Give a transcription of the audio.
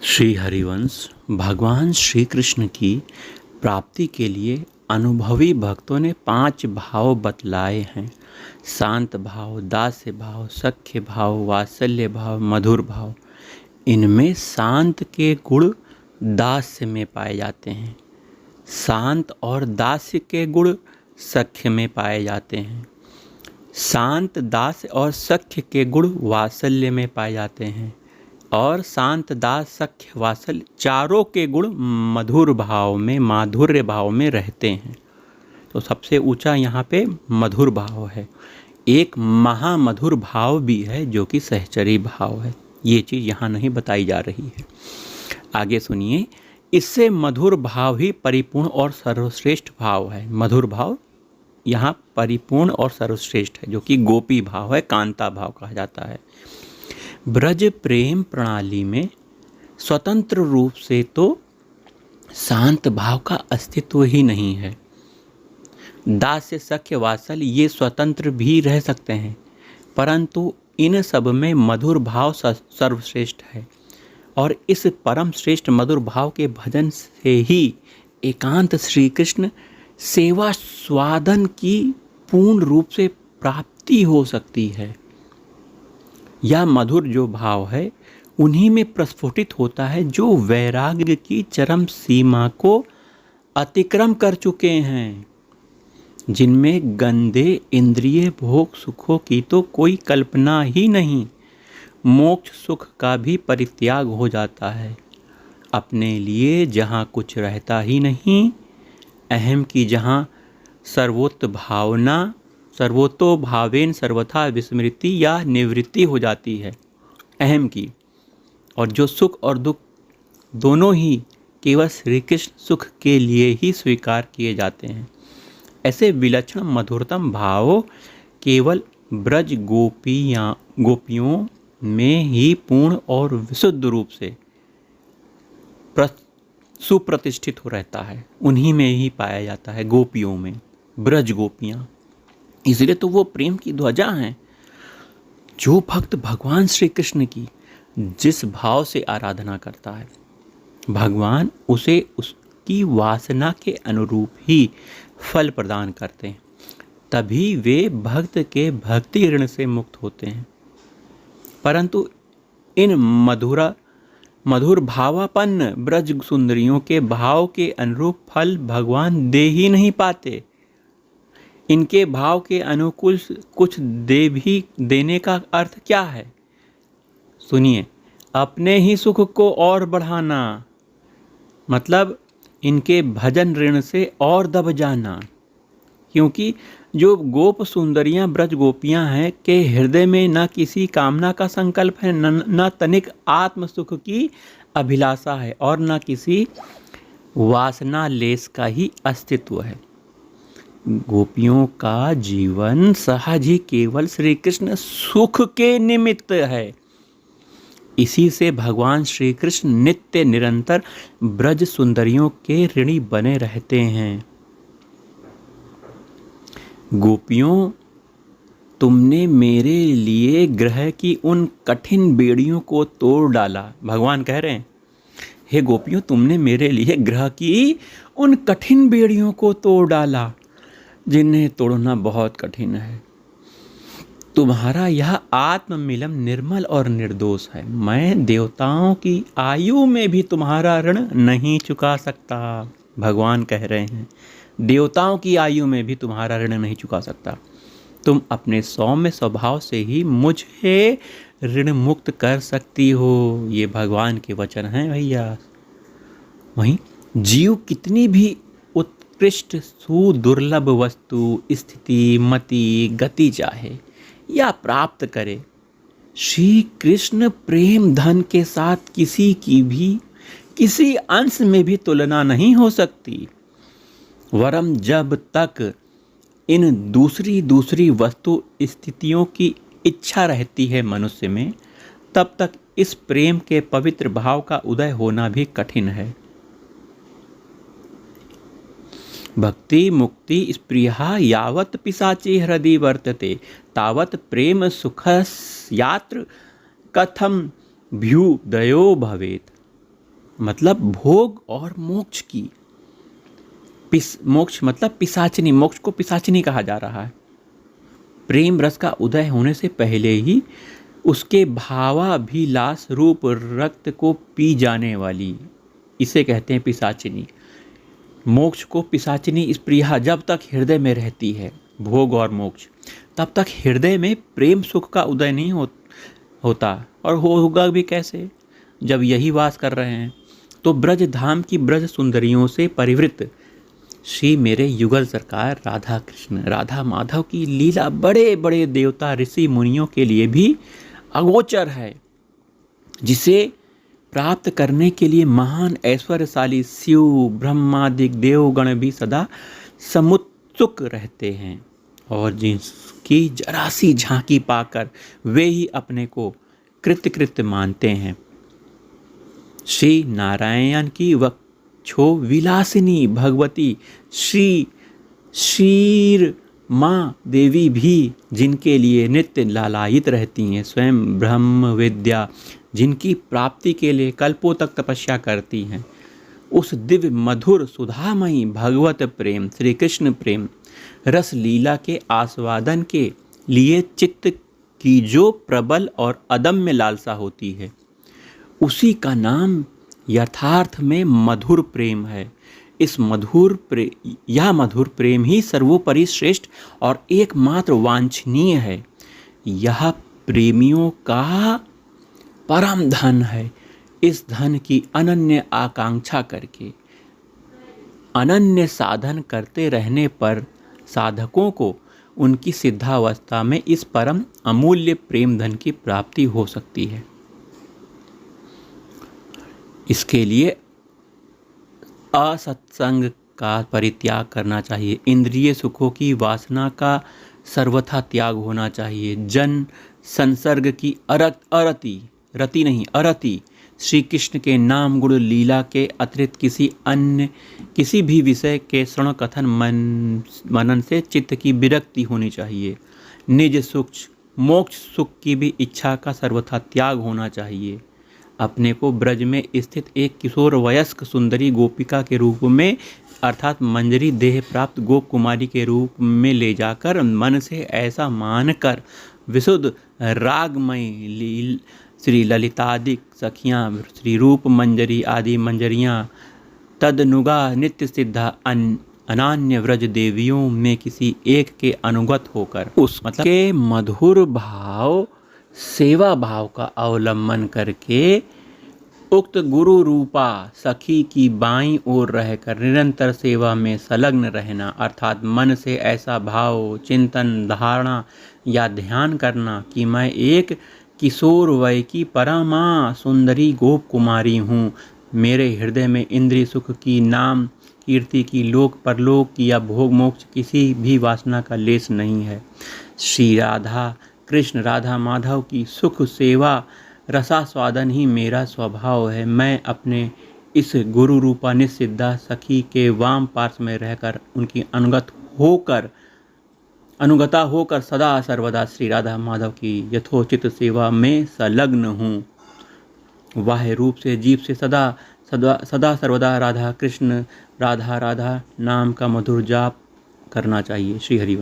श्री हरिवंश भगवान श्री कृष्ण की प्राप्ति के लिए अनुभवी भक्तों ने 5 भाव बतलाए हैं। शांत भाव, दास्य भाव, सख्य भाव, वात्सल्य भाव, मधुर भाव। इनमें शांत के गुण दास्य में पाए जाते हैं, शांत और दास्य के गुण सख्य में पाए जाते हैं, शांत, दास्य और सख्य के गुण वात्सल्य में पाए जाते हैं और शांत, दास, सख्य, वात्सल्य चारों के गुण मधुर भाव में, माधुर्य भाव में रहते हैं। तो सबसे ऊंचा यहाँ पे मधुर भाव है। एक महामधुर भाव भी है जो कि सहचरी भाव है। ये चीज़ यहाँ नहीं बताई जा रही है। आगे सुनिए, इससे मधुर भाव ही परिपूर्ण और सर्वश्रेष्ठ भाव है। मधुर भाव यहाँ परिपूर्ण और सर्वश्रेष्ठ है, जो कि गोपी भाव है, कांता भाव कहा जाता है। ब्रज प्रेम प्रणाली में स्वतंत्र रूप से तो शांत भाव का अस्तित्व ही नहीं है। दास्य, सख्य, वात्सल्य ये स्वतंत्र भी रह सकते हैं, परंतु इन सब में मधुर भाव सर्वश्रेष्ठ है और इस परम श्रेष्ठ मधुर भाव के भजन से ही एकांत श्री कृष्ण सेवा स्वादन की पूर्ण रूप से प्राप्ति हो सकती है। यह मधुर जो भाव है उन्हीं में प्रस्फुटित होता है जो वैराग्य की चरम सीमा को अतिक्रम कर चुके हैं, जिनमें गंदे इंद्रिय भोग सुखों की तो कोई कल्पना ही नहीं, मोक्ष सुख का भी परित्याग हो जाता है। अपने लिए जहाँ कुछ रहता ही नहीं, अहम की जहाँ सर्वतो भावेन सर्वथा विस्मृति या निवृत्ति हो जाती है अहम की, और जो सुख और दुख दोनों ही केवल श्री कृष्ण सुख के लिए ही स्वीकार किए जाते हैं। ऐसे विलक्षण मधुरतम भाव केवल ब्रज गोपियों में ही पूर्ण और विशुद्ध रूप से सुप्रतिष्ठित हो रहता है, उन्हीं में ही पाया जाता है, गोपियों में, ब्रज गोपियाँ। इसलिए तो वो प्रेम की ध्वजा हैं। जो भक्त भगवान श्री कृष्ण की जिस भाव से आराधना करता है, भगवान उसे उसकी वासना के अनुरूप ही फल प्रदान करते हैं, तभी वे भक्त के भक्ति ऋण से मुक्त होते हैं। परंतु इन मधुर भावापन्न ब्रज सुंदरियों के भाव के अनुरूप फल भगवान दे ही नहीं पाते। इनके भाव के अनुकूल कुछ देने का अर्थ क्या है? सुनिए, अपने ही सुख को और बढ़ाना, मतलब इनके भजन ऋण से और दब जाना। क्योंकि जो गोप सुंदरियां ब्रज गोपियां हैं के हृदय में न किसी कामना का संकल्प है, न तनिक आत्म सुख की अभिलाषा है और न किसी वासना लेस का ही अस्तित्व है। गोपियों का जीवन सहज ही केवल श्री कृष्ण सुख के निमित्त है। इसी से भगवान श्री कृष्ण नित्य निरंतर ब्रज सुंदरियों के ऋणी बने रहते हैं। गोपियों, तुमने मेरे लिए ग्रह की उन कठिन बेड़ियों को तोड़ डाला। भगवान कह रहे हैं, हे गोपियों, तुमने मेरे लिए ग्रह की उन कठिन बेड़ियों को तोड़ डाला जिन्हें तोड़ना बहुत कठिन है। तुम्हारा यह आत्ममिलन निर्मल और निर्दोष है। मैं देवताओं की आयु में भी तुम्हारा ऋण नहीं चुका सकता। भगवान कह रहे हैं, देवताओं की आयु में भी तुम्हारा ऋण नहीं चुका सकता। तुम अपने सौम्य स्वभाव से ही मुझे ऋण मुक्त कर सकती हो। ये भगवान के वचन हैं भैया। वहीं जीव कितनी भी उत्कृष्ट सुदुर्लभ वस्तु, स्थिति, मति, गति चाहे या प्राप्त करे, श्री कृष्ण प्रेम धन के साथ किसी की भी किसी अंश में भी तुलना नहीं हो सकती। वरम जब तक इन दूसरी वस्तु स्थितियों की इच्छा रहती है मनुष्य में, तब तक इस प्रेम के पवित्र भाव का उदय होना भी कठिन है। भक्ति मुक्ति स्पृहा यावत् पिशाची हृदि वर्तते तावत् प्रेम सुखस्यात्र कथम भ्युदयो भवेत्। मतलब भोग और मोक्ष की। मोक्ष मतलब पिशाचिनी, मोक्ष को पिशाचिनी कहा जा रहा है। प्रेम रस का उदय होने से पहले ही उसके भावाभिलाष रूप रक्त को पी जाने वाली, इसे कहते हैं पिशाचिनी। मोक्ष को पिशाचिनी स्पृहा जब तक हृदय में रहती है, भोग और मोक्ष, तब तक हृदय में प्रेम सुख का उदय नहीं होता। और होगा भी कैसे जब यही वास कर रहे हैं। तो ब्रज धाम की ब्रज सुंदरियों से परिवृत श्री मेरे युगल सरकार राधा कृष्ण, राधा माधव की लीला बड़े बड़े देवता ऋषि मुनियों के लिए भी अगोचर है, जिसे प्राप्त करने के लिए महान ऐश्वर्यशाली शिव ब्रह्मादिक देवगण भी सदा समुत्सुक रहते हैं, और जिसकी जरा सी झांकी पाकर वे ही अपने को कृत्य मानते हैं। श्री नारायण की वक्षो विलासिनी भगवती श्री क्षीर माँ देवी भी जिनके लिए नित्य लालायित रहती हैं, स्वयं ब्रह्म विद्या जिनकी प्राप्ति के लिए कल्पों तक तपस्या करती हैं, उस दिव्य मधुर सुधामयी भगवत प्रेम श्री कृष्ण प्रेम रस लीला के आस्वादन के लिए चित्त की जो प्रबल और अदम्य लालसा होती है, उसी का नाम यथार्थ में मधुर प्रेम है। यह मधुर प्रेम ही सर्वोपरि श्रेष्ठ और एकमात्र वांछनीय है। यह प्रेमियों का परम धन है। इस धन की अनन्य आकांक्षा करके अनन्य साधन करते रहने पर साधकों को उनकी सिद्धावस्था में इस परम अमूल्य प्रेम धन की प्राप्ति हो सकती है। इसके लिए असत्संग का परित्याग करना चाहिए, इंद्रिय सुखों की वासना का सर्वथा त्याग होना चाहिए, जन संसर्ग की अरति श्री कृष्ण के नाम गुण लीला के अतिरिक्त किसी भी विषय के श्रवण कथन मनन से चित्त की विरक्ति होनी चाहिए। निज सुख मोक्ष सुख की भी इच्छा का सर्वथा त्याग होना चाहिए। अपने को ब्रज में स्थित एक किशोर वयस्क सुंदरी गोपिका के रूप में अर्थात मंजरी देह प्राप्त गोप कुमारी के रूप में ले जाकर मन से ऐसा मानकर विशुद्ध रागमय श्री ललितादिक सखियाँ श्री रूप मंजरी आदि मंजरियाँ तदनुगा नित्य सिद्धा अनान्य व्रज देवियों में किसी एक के अनुगत होकर उस मतलब के मधुर भाव सेवा भाव का अवलंबन करके उक्त गुरु रूपा सखी की बाईं ओर रहकर निरंतर सेवा में संलग्न रहना, अर्थात मन से ऐसा भाव चिंतन धारणा या ध्यान करना कि मैं एक किशोर वय की परमा सुंदरी गोप कुमारी हूँ। मेरे हृदय में इंद्रिय सुख की, नाम कीर्ति की, लोक परलोक की या भोग मोक्ष किसी भी वासना का लेस नहीं है। श्री राधा कृष्ण राधा माधव की सुख सेवा रसास्वादन ही मेरा स्वभाव है। मैं अपने इस गुरु रूपा निसिद्धा सखी के वाम पार्श्व में रहकर उनकी अनुगता होकर सदा सर्वदा श्री राधा माधव की यथोचित सेवा में संलग्न हूँ। वाह्य रूप से जीव से सदा सर्वदा राधा कृष्ण राधा राधा नाम का मधुर जाप करना चाहिए। श्री हरिवंश।